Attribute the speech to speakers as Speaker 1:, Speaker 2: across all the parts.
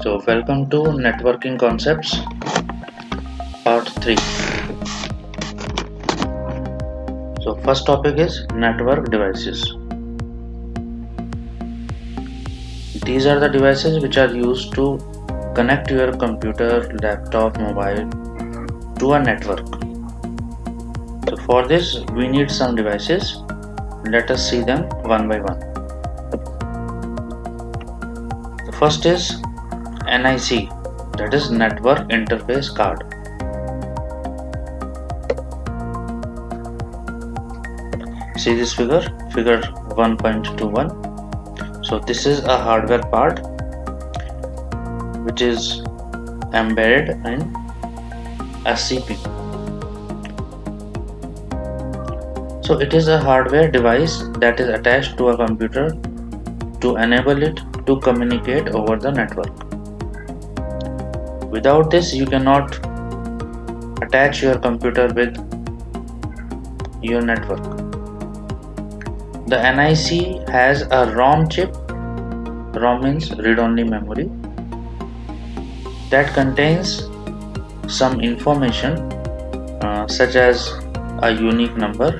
Speaker 1: So welcome to Networking Concepts Part 3. So first topic is network devices. These are the devices which are used to connect your computer, laptop, mobile to a network. So for this we need some devices. Let us see them one by one. The first is NIC, that is Network Interface Card. See this figure 1.21. So this is a hardware part which is embedded in SCP. So it is a hardware device that is attached to a computer to enable it to communicate over the network. Without this you cannot attach your computer with your network. The NIC has a ROM chip. ROM means read-only memory, that contains some information such as a unique number,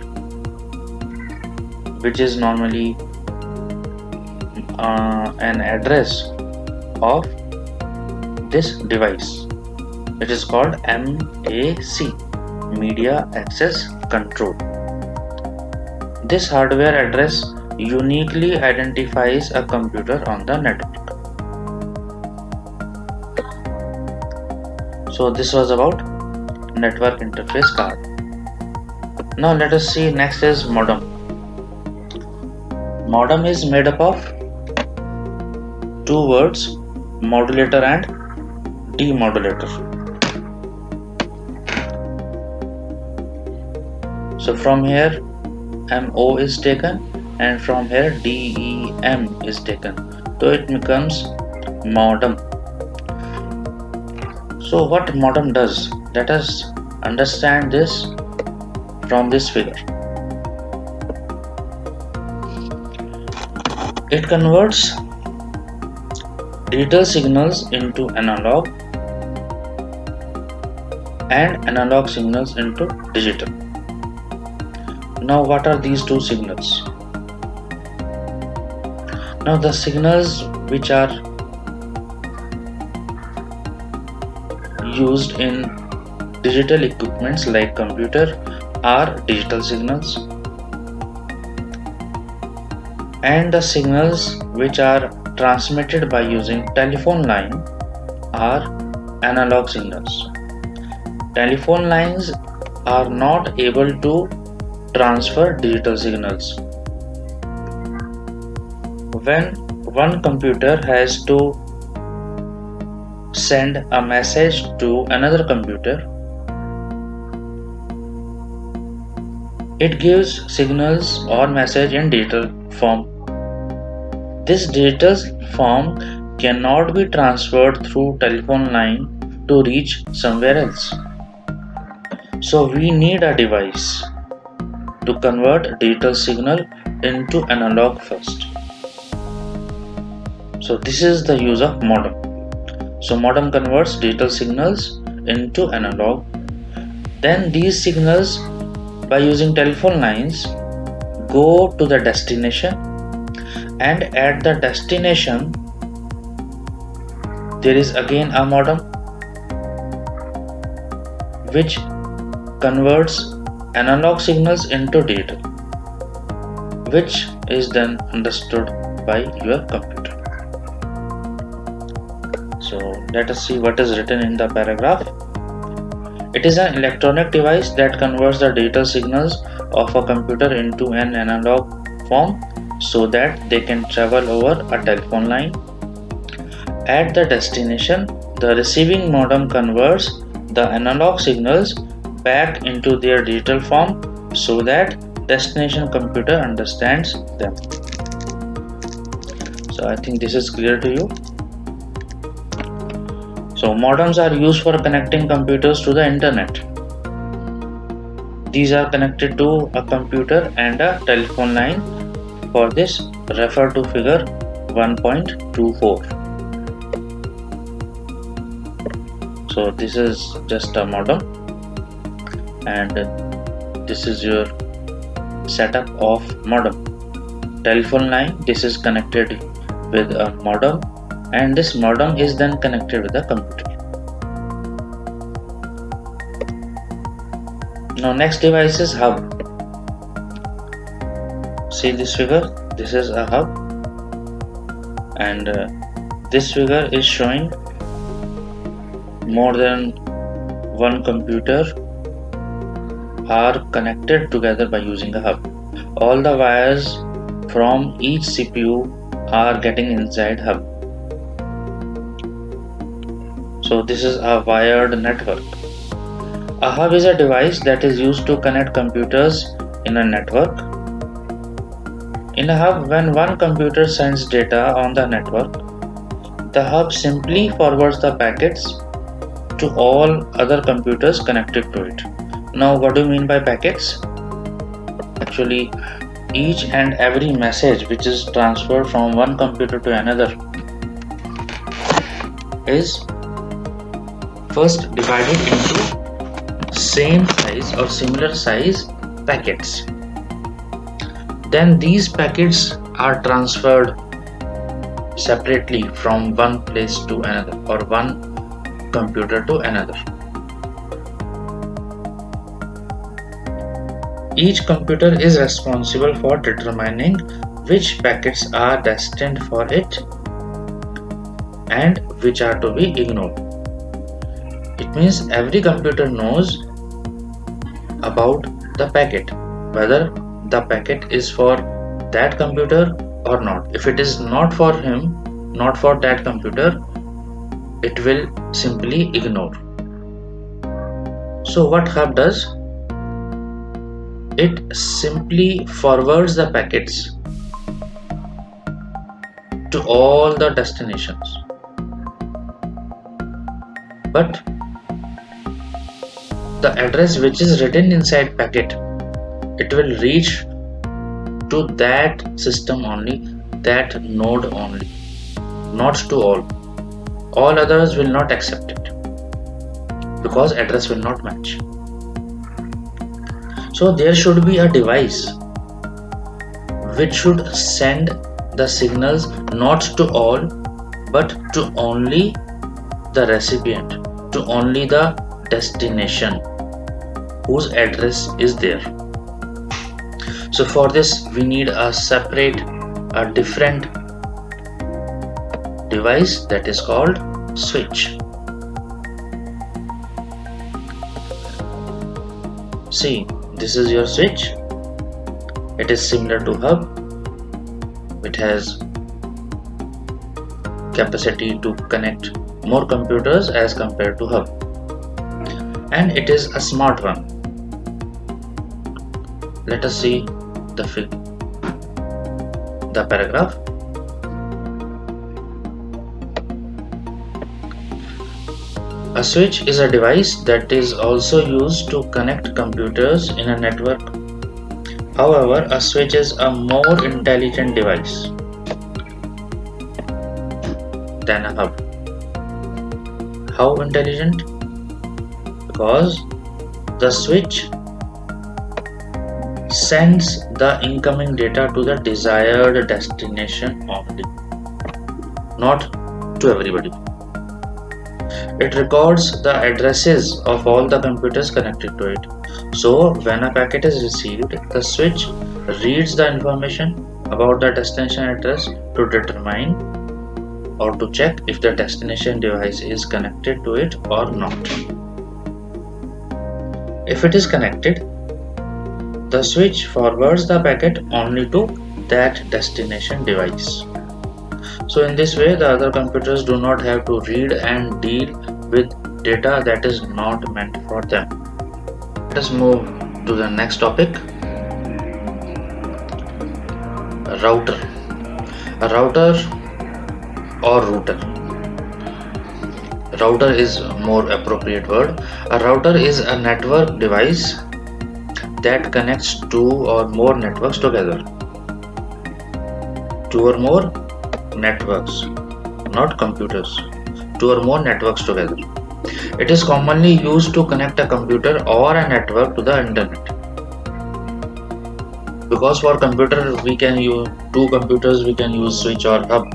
Speaker 1: which is normally an address of this device. It is called MAC, Media Access Control. This hardware address uniquely identifies a computer on the network. So this was about network interface card. Now let us see, next is modem. Modem is made up of two words, modulator and demodulator. So from here MO is taken and from here DEM is taken, so it becomes modem. So what modem does, let us understand this from this figure. It converts digital signals into analog and analog signals into digital. Now what are these two signals? Now the signals which are used in digital equipments like computer are digital signals, and the signals which are transmitted by using telephone line are analog signals. Telephone lines are not able to transfer digital signals. When one computer has to send a message to another computer, it gives signals or message in digital form. This digital form cannot be transferred through telephone line to reach somewhere else. So we need a device to convert digital signal into analog first. So this is the use of modem. So modem converts digital signals into analog. Then these signals, by using telephone lines, go to the destination, and at the destination there is again a modem which converts analog signals into digital, which is then understood by your computer. So let us see what is written in the paragraph. It is an electronic device that converts the digital signals of a computer into an analog form so that they can travel over a telephone line. At the destination, the receiving modem converts the analog signals back into their digital form so that destination computer understands them. So I think this is clear to you. So modems are used for connecting computers to the internet. These are connected to a computer and a telephone line. For this, refer to figure 1.24. So this is just a modem, and this is your setup of modem. Telephone line, this is connected with a modem, and this modem is then connected with the computer. Now next device is hub. See this figure, this is a hub, and this figure is showing more than one computer are connected together by using a hub. All the wires from each CPU are getting inside hub. So this is a wired network. A hub is a device that is used to connect computers in a network. In a hub, when one computer sends data on the network, the hub simply forwards the packets to all other computers connected to it. Now, what do you mean by packets? Actually, each and every message which is transferred from one computer to another is first divided into same size or similar size packets. Then these packets are transferred separately from one place to another or one computer to another. Each computer is responsible for determining which packets are destined for it and which are to be ignored. It means every computer knows about the packet, whether the packet is for that computer or not. If it is not for him, not for that computer, it will simply ignore. So what hub does? It simply forwards the packets to all the destinations. But the address which is written inside packet, it will reach to that system only, that node only, not to all. All others will not accept it because address will not match. So there should be a device which should send the signals not to all but to only the recipient, to only the destination whose address is there. So for this we need a separate, a different device that is called switch. See, this is your switch. It is similar to hub. It has capacity to connect more computers as compared to hub, and it is a smart one. Let us see the paragraph. A switch is a device that is also used to connect computers in a network. However, a switch is a more intelligent device than a hub. How intelligent? Because the switch sends the incoming data to the desired destination only, not to everybody. It records the addresses of all the computers connected to it. So when a packet is received, the switch reads the information about the destination address to determine or to check if the destination device is connected to it or not. If it is connected, the switch forwards the packet only to that destination device. So in this way, the other computers do not have to read and deal with data that is not meant for them. Let us move to the next topic. A router. A router or router. Router is a more appropriate word. A router is a network device that connects two or more networks together. Two or more networks, not computers. Two or more networks together. It is commonly used to connect a computer or a network to the internet. Because for computer we can use two computers, we can use switch or hub.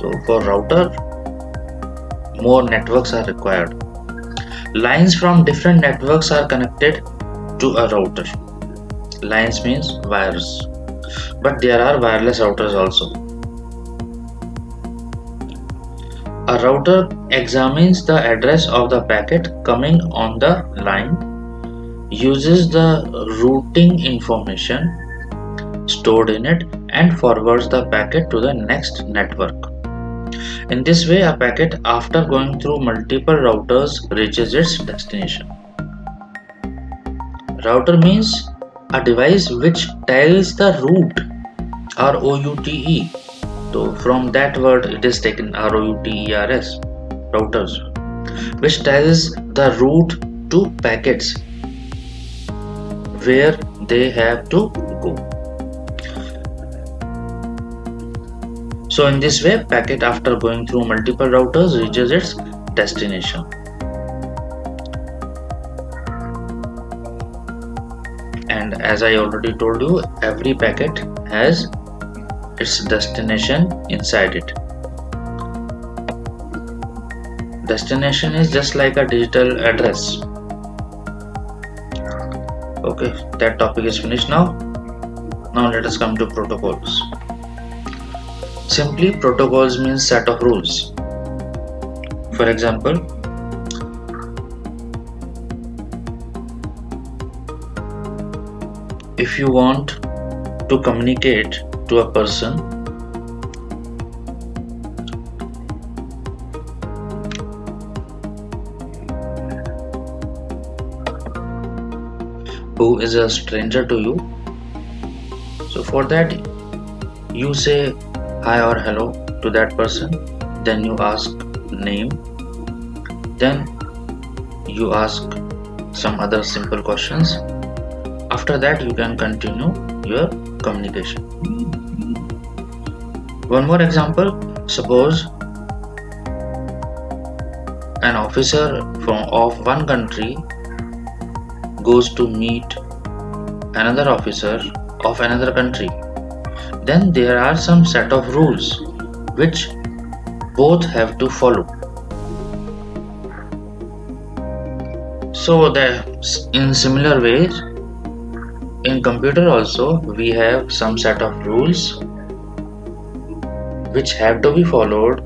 Speaker 1: So for router, more networks are required. Lines from different networks are connected to a router. Lines means wires, but there are wireless routers also. A router examines the address of the packet coming on the line, uses the routing information stored in it, and forwards the packet to the next network. In this way, a packet, after going through multiple routers, reaches its destination. Router means a device which tells the route, ROUTE. So from that word it is taken, ROUTERS, routers, which tells the route to packets where they have to go. So in this way, packet after going through multiple routers reaches its destination. And as I already told you, every packet has its destination inside it. Destination is just like a digital address. Okay, that topic is finished now. Now let us come to protocols. Simply, protocols means set of rules. For example, if you want to communicate to a person who is a stranger to you, so for that you say hi or hello to that person, then you ask name, then you ask some other simple questions. After that you can continue your communication. One more example, suppose an officer of one country goes to meet another officer of another country. Then there are some set of rules which both have to follow. So that in similar ways, in computer also we have some set of rules which have to be followed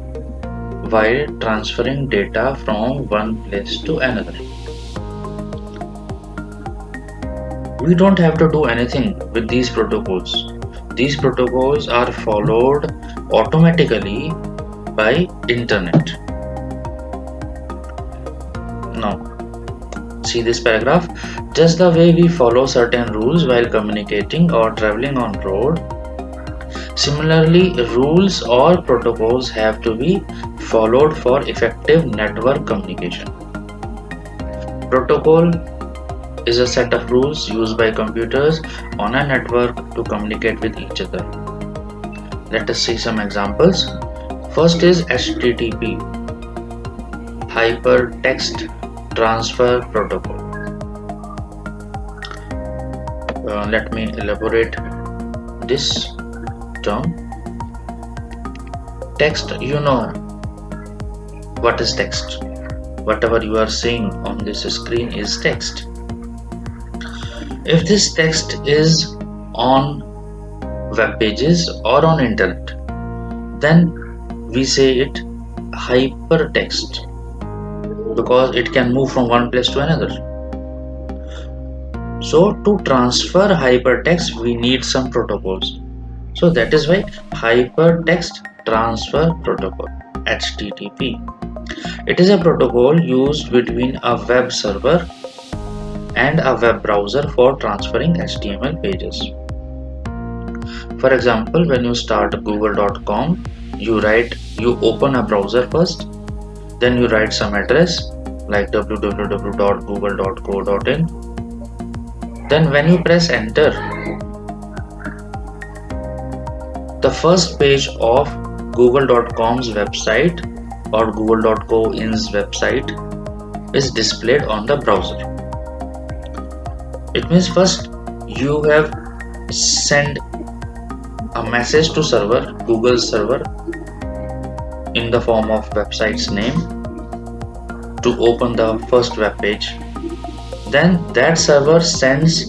Speaker 1: while transferring data from one place to another. We don't have to do anything with these protocols. These protocols are followed automatically by internet. Now, see this paragraph. Just the way we follow certain rules while communicating or traveling on road, similarly, rules or protocols have to be followed for effective network communication. Protocol is a set of rules used by computers on a network to communicate with each other. Let us see some examples. First is HTTP, Hypertext Transfer Protocol. Let me elaborate this term. Text, you know what is text. Whatever you are seeing on this screen is text. If this text is on web pages or on internet, then we say it hypertext because it can move from one place to another. So to transfer hypertext we need some protocols. So that is why Hypertext Transfer Protocol, HTTP. It is a protocol used between a web server and a web browser for transferring HTML pages. For example, when you start google.com, you open a browser first, then you write some address like www.google.co.in. Then when you press enter, the first page of google.com's website or google.coin's website is displayed on the browser. It means first you have sent a message to server, Google server, in the form of website's name to open the first web page. Then that server sends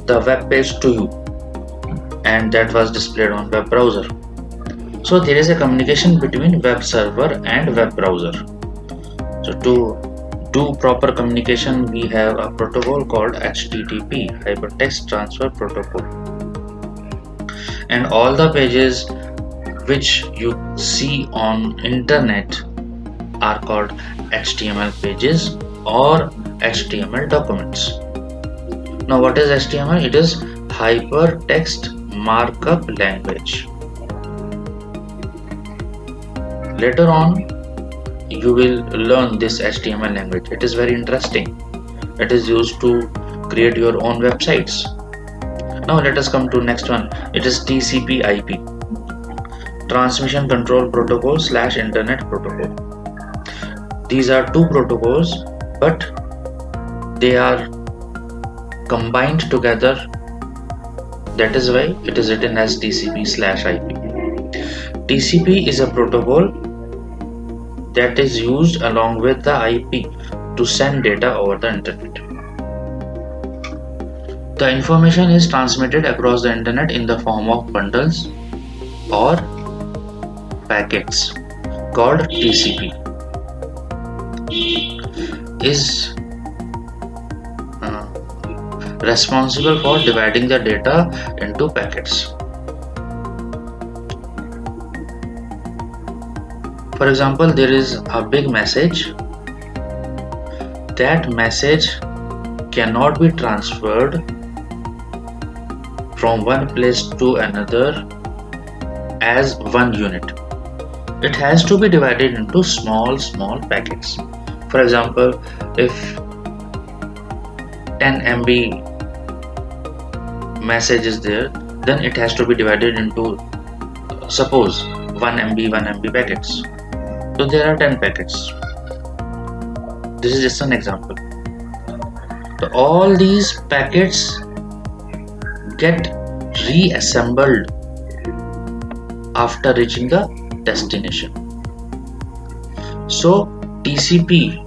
Speaker 1: the web page to you, and that was displayed on web browser. So there is a communication between web server and web browser. So to do proper communication, we have a protocol called HTTP, Hypertext Transfer Protocol. And all the pages which you see on internet are called HTML pages or HTML documents. Now what is HTML? It is Hypertext Markup Language. Later on you will learn this HTML language. It is very interesting. It is used to create your own websites. Now let us come to next one. It is TCP/IP, Transmission Control Protocol / Internet Protocol. These are two protocols, but they are combined together. That is why it is written as TCP/IP. TCP is a protocol that is used along with the IP to send data over the internet. The information is transmitted across the internet in the form of bundles or packets called TCP. Is responsible for dividing the data into packets. For example, there is a big message. That message cannot be transferred from one place to another as one unit. It has to be divided into small packets. For example, if 10 MB message is there, then it has to be divided into, suppose, 1 MB packets. So there are 10 packets. This is just an example. So all these packets get reassembled after reaching the destination. So TCP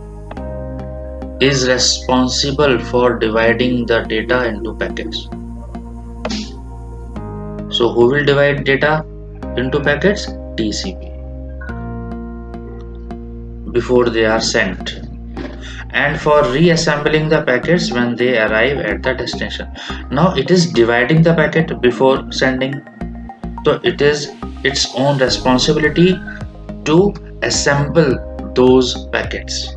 Speaker 1: is responsible for dividing the data into packets. So who will divide data into packets? TCP, before they are sent, and for reassembling the packets when they arrive at the destination. Now it is dividing the packet before sending, so it is its own responsibility to assemble those packets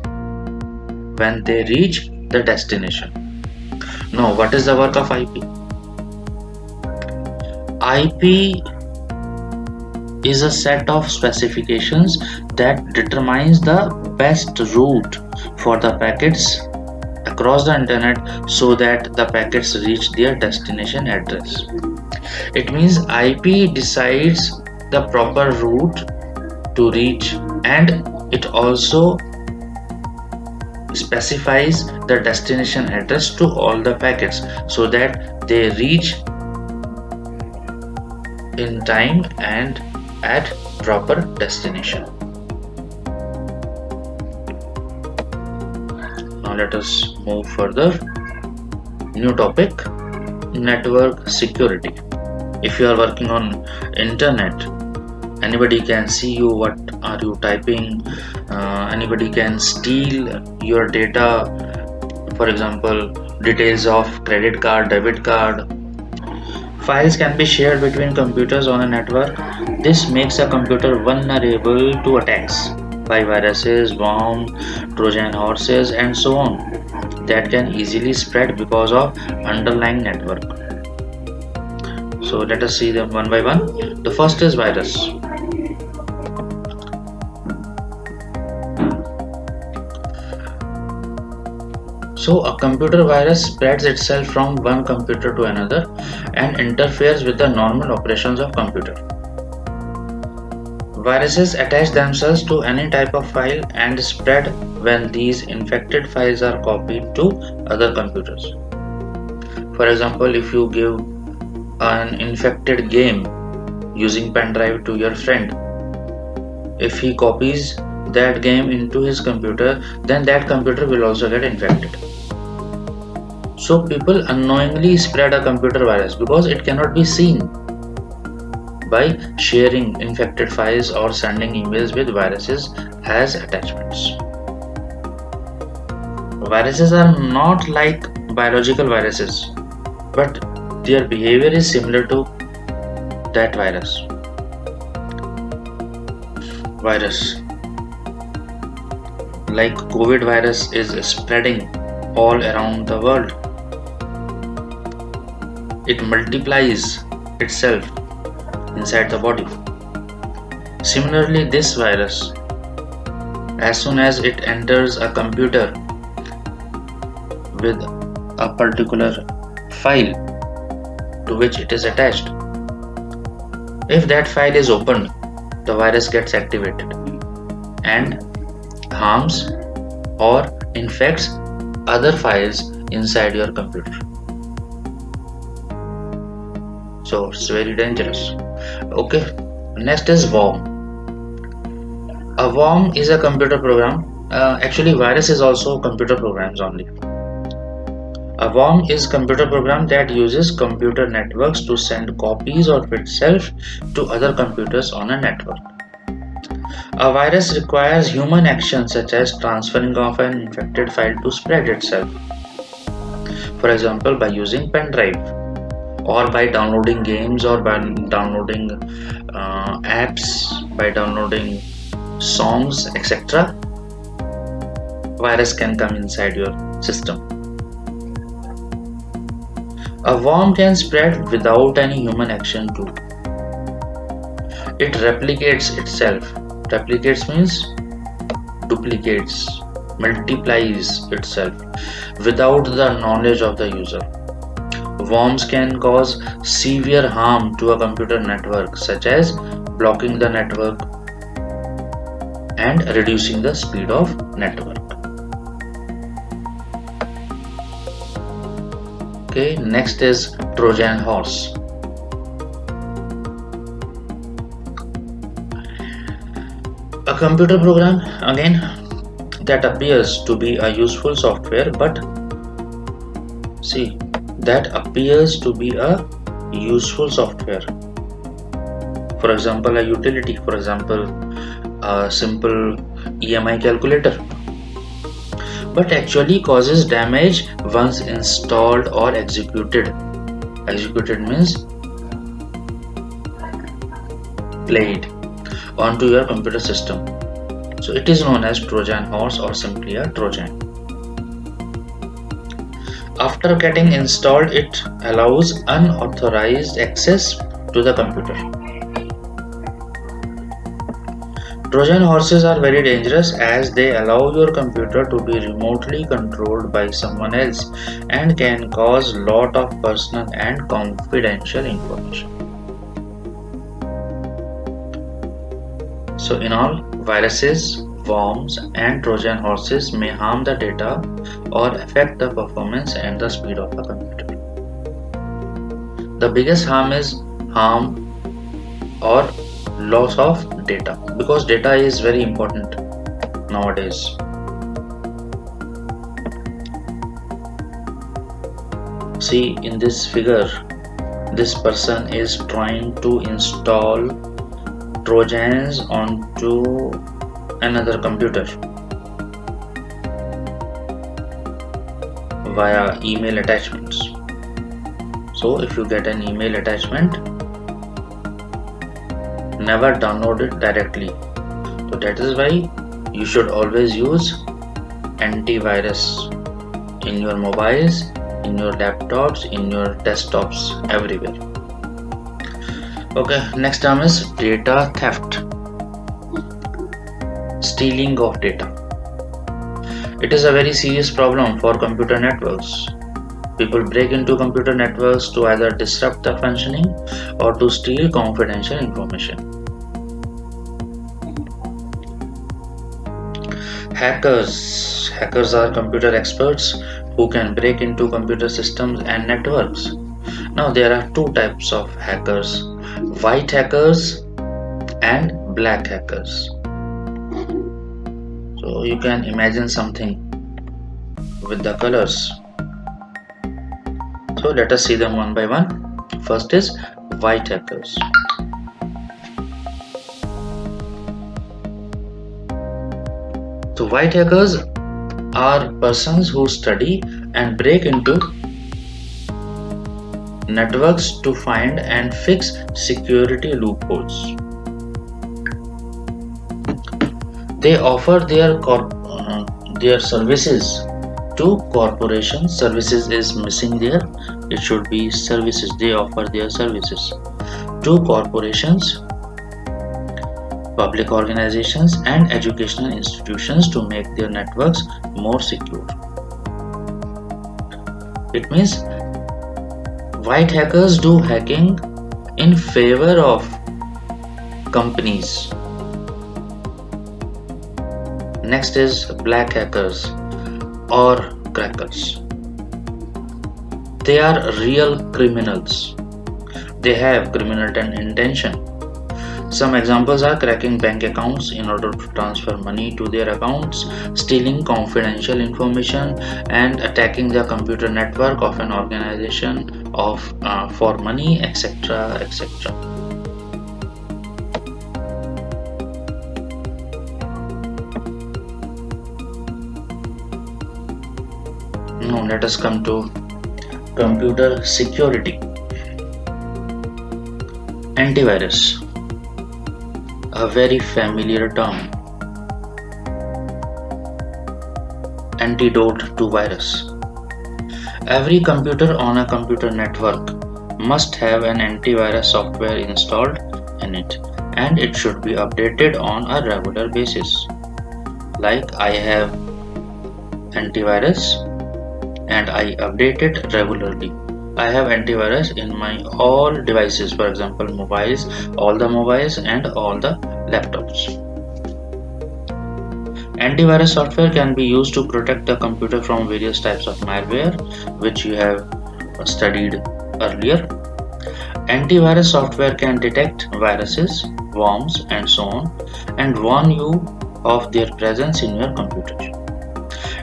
Speaker 1: when they reach the destination. Now what is the work of IP? IP is a set of specifications that determines the best route for the packets across the internet so that the packets reach their destination address. It means IP decides the proper route to reach, and it also specifies the destination address to all the packets so that they reach in time and at proper destination. Now let us move further. New topic: network security. If you are working on internet, anybody can see you, what are you typing, anybody can steal your data. For example, details of credit card, debit card. Files can be shared between computers on a network. This makes a computer vulnerable to attacks by viruses, bombs, Trojan horses, and so on that can easily spread because of underlying network. So let us see them one by one. The first is virus. So a computer virus spreads itself from one computer to another and interferes with the normal operations of computer. Viruses attach themselves to any type of file and spread when these infected files are copied to other computers. For example, if you give an infected game using pen drive to your friend, if he copies that game into his computer, then that computer will also get infected. So people unknowingly spread a computer virus because it cannot be seen by sharing infected files or sending emails with viruses as attachments. Viruses are not like biological viruses, but their behavior is similar to that virus. Like COVID virus is spreading all around the world. It multiplies itself inside the body. Similarly, this virus, as soon as it enters a computer with a particular file to which it is attached, if that file is opened, the virus gets activated and harms or infects other files inside your computer. So it's very dangerous. Okay, next is worm. A worm is a computer program. Actually, virus is also computer programs only. A worm is a computer program that uses computer networks to send copies of itself to other computers on a network. A virus requires human action such as transferring of an infected file to spread itself. For example, by using pen drive, or by downloading games, or by downloading apps, by downloading songs, etc. Virus can come inside your system. A worm can spread without any human action too. It replicates itself. Replicates means duplicates, multiplies itself without the knowledge of the user. Worms can cause severe harm to a computer network, such as blocking the network and reducing the speed of network. Okay, next is Trojan horse. A computer program, again, that appears to be a useful software, but see, that appears to be a useful software. For example, a utility, for example, a simple EMI calculator, but actually causes damage once installed or executed. Executed means played onto your computer system. So it is known as Trojan horse or simply a Trojan. After getting installed, it allows unauthorized access to the computer. Trojan horses are very dangerous as they allow your computer to be remotely controlled by someone else and can cause lot of personal and confidential information. So in all, viruses, worms and Trojan horses may harm the data or affect the performance and the speed of a computer. The biggest harm is harm or loss of data, because data is very important nowadays. See, in this figure, this person is trying to install Trojans onto another computer via email attachments. So if you get an email attachment, never download it directly. So that is why you should always use antivirus in your mobiles, in your laptops, in your desktops, everywhere. Okay, next term is data theft. Stealing of data. It is a very serious problem for computer networks. People break into computer networks to either disrupt the functioning or to steal confidential information. Hackers are computer experts who can break into computer systems and networks. Now there are two types of hackers: white hackers and black hackers. So you can imagine something with the colors. So let us see them one by one. First is white hackers. So white hackers are persons who study and break into networks to find and fix security loopholes. They offer their services to corporations. Services is missing there. It should be services. They offer their services to corporations, public organizations, and educational institutions to make their networks more secure. It means white hackers do hacking in favor of companies. Next is black hackers or crackers. They are real criminals. They have criminal intention. Some examples are cracking bank accounts in order to transfer money to their accounts, stealing confidential information, and attacking the computer network of an organization for money, etc. etc. Now let us come to computer security. Antivirus, a very familiar term. Antidote to virus. Every computer on a computer network must have an antivirus software installed in it, and it should be updated on a regular basis. Like I have antivirus and I update it regularly. I have antivirus in my all devices, for example mobiles, all the mobiles and all the laptops. Antivirus software can be used to protect the computer from various types of malware, which you have studied earlier. Antivirus software can detect viruses, worms, and so on, and warn you of their presence in your computer.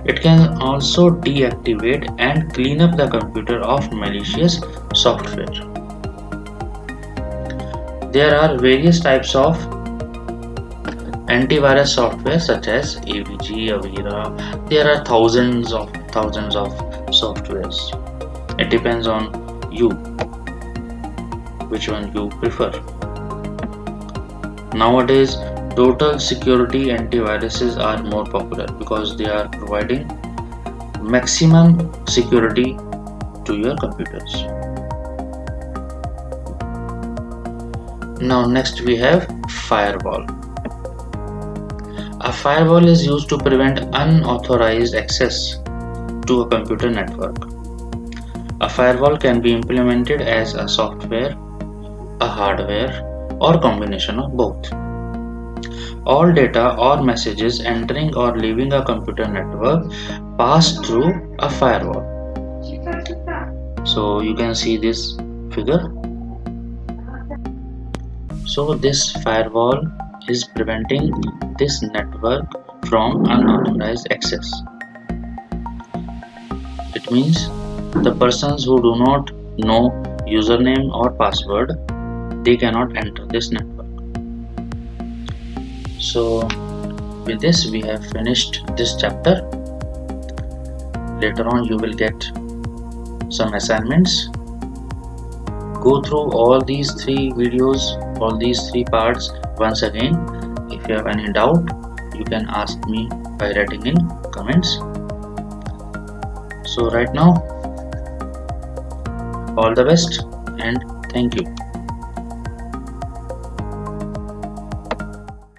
Speaker 1: It can also deactivate and clean up the computer of malicious software. There are various types of antivirus software such as AVG, Avira. There are thousands of softwares. It depends on you which one you prefer. Nowadays, total security antiviruses are more popular because they are providing maximum security to your computers. Now next we have firewall. A firewall is used to prevent unauthorized access to a computer network. A firewall can be implemented as a software, a hardware, or combination of both. All data or messages entering or leaving a computer network pass through a firewall. So you can see this figure. So this firewall is preventing this network from unauthorized access. It means the persons who do not know username or password, they cannot enter this network. So with this we have finished this chapter. Later on you will get some assignments. Go through all these three videos, all these three parts once again. If you have any doubt, you can ask me by writing in comments. So right now, all the best and thank you.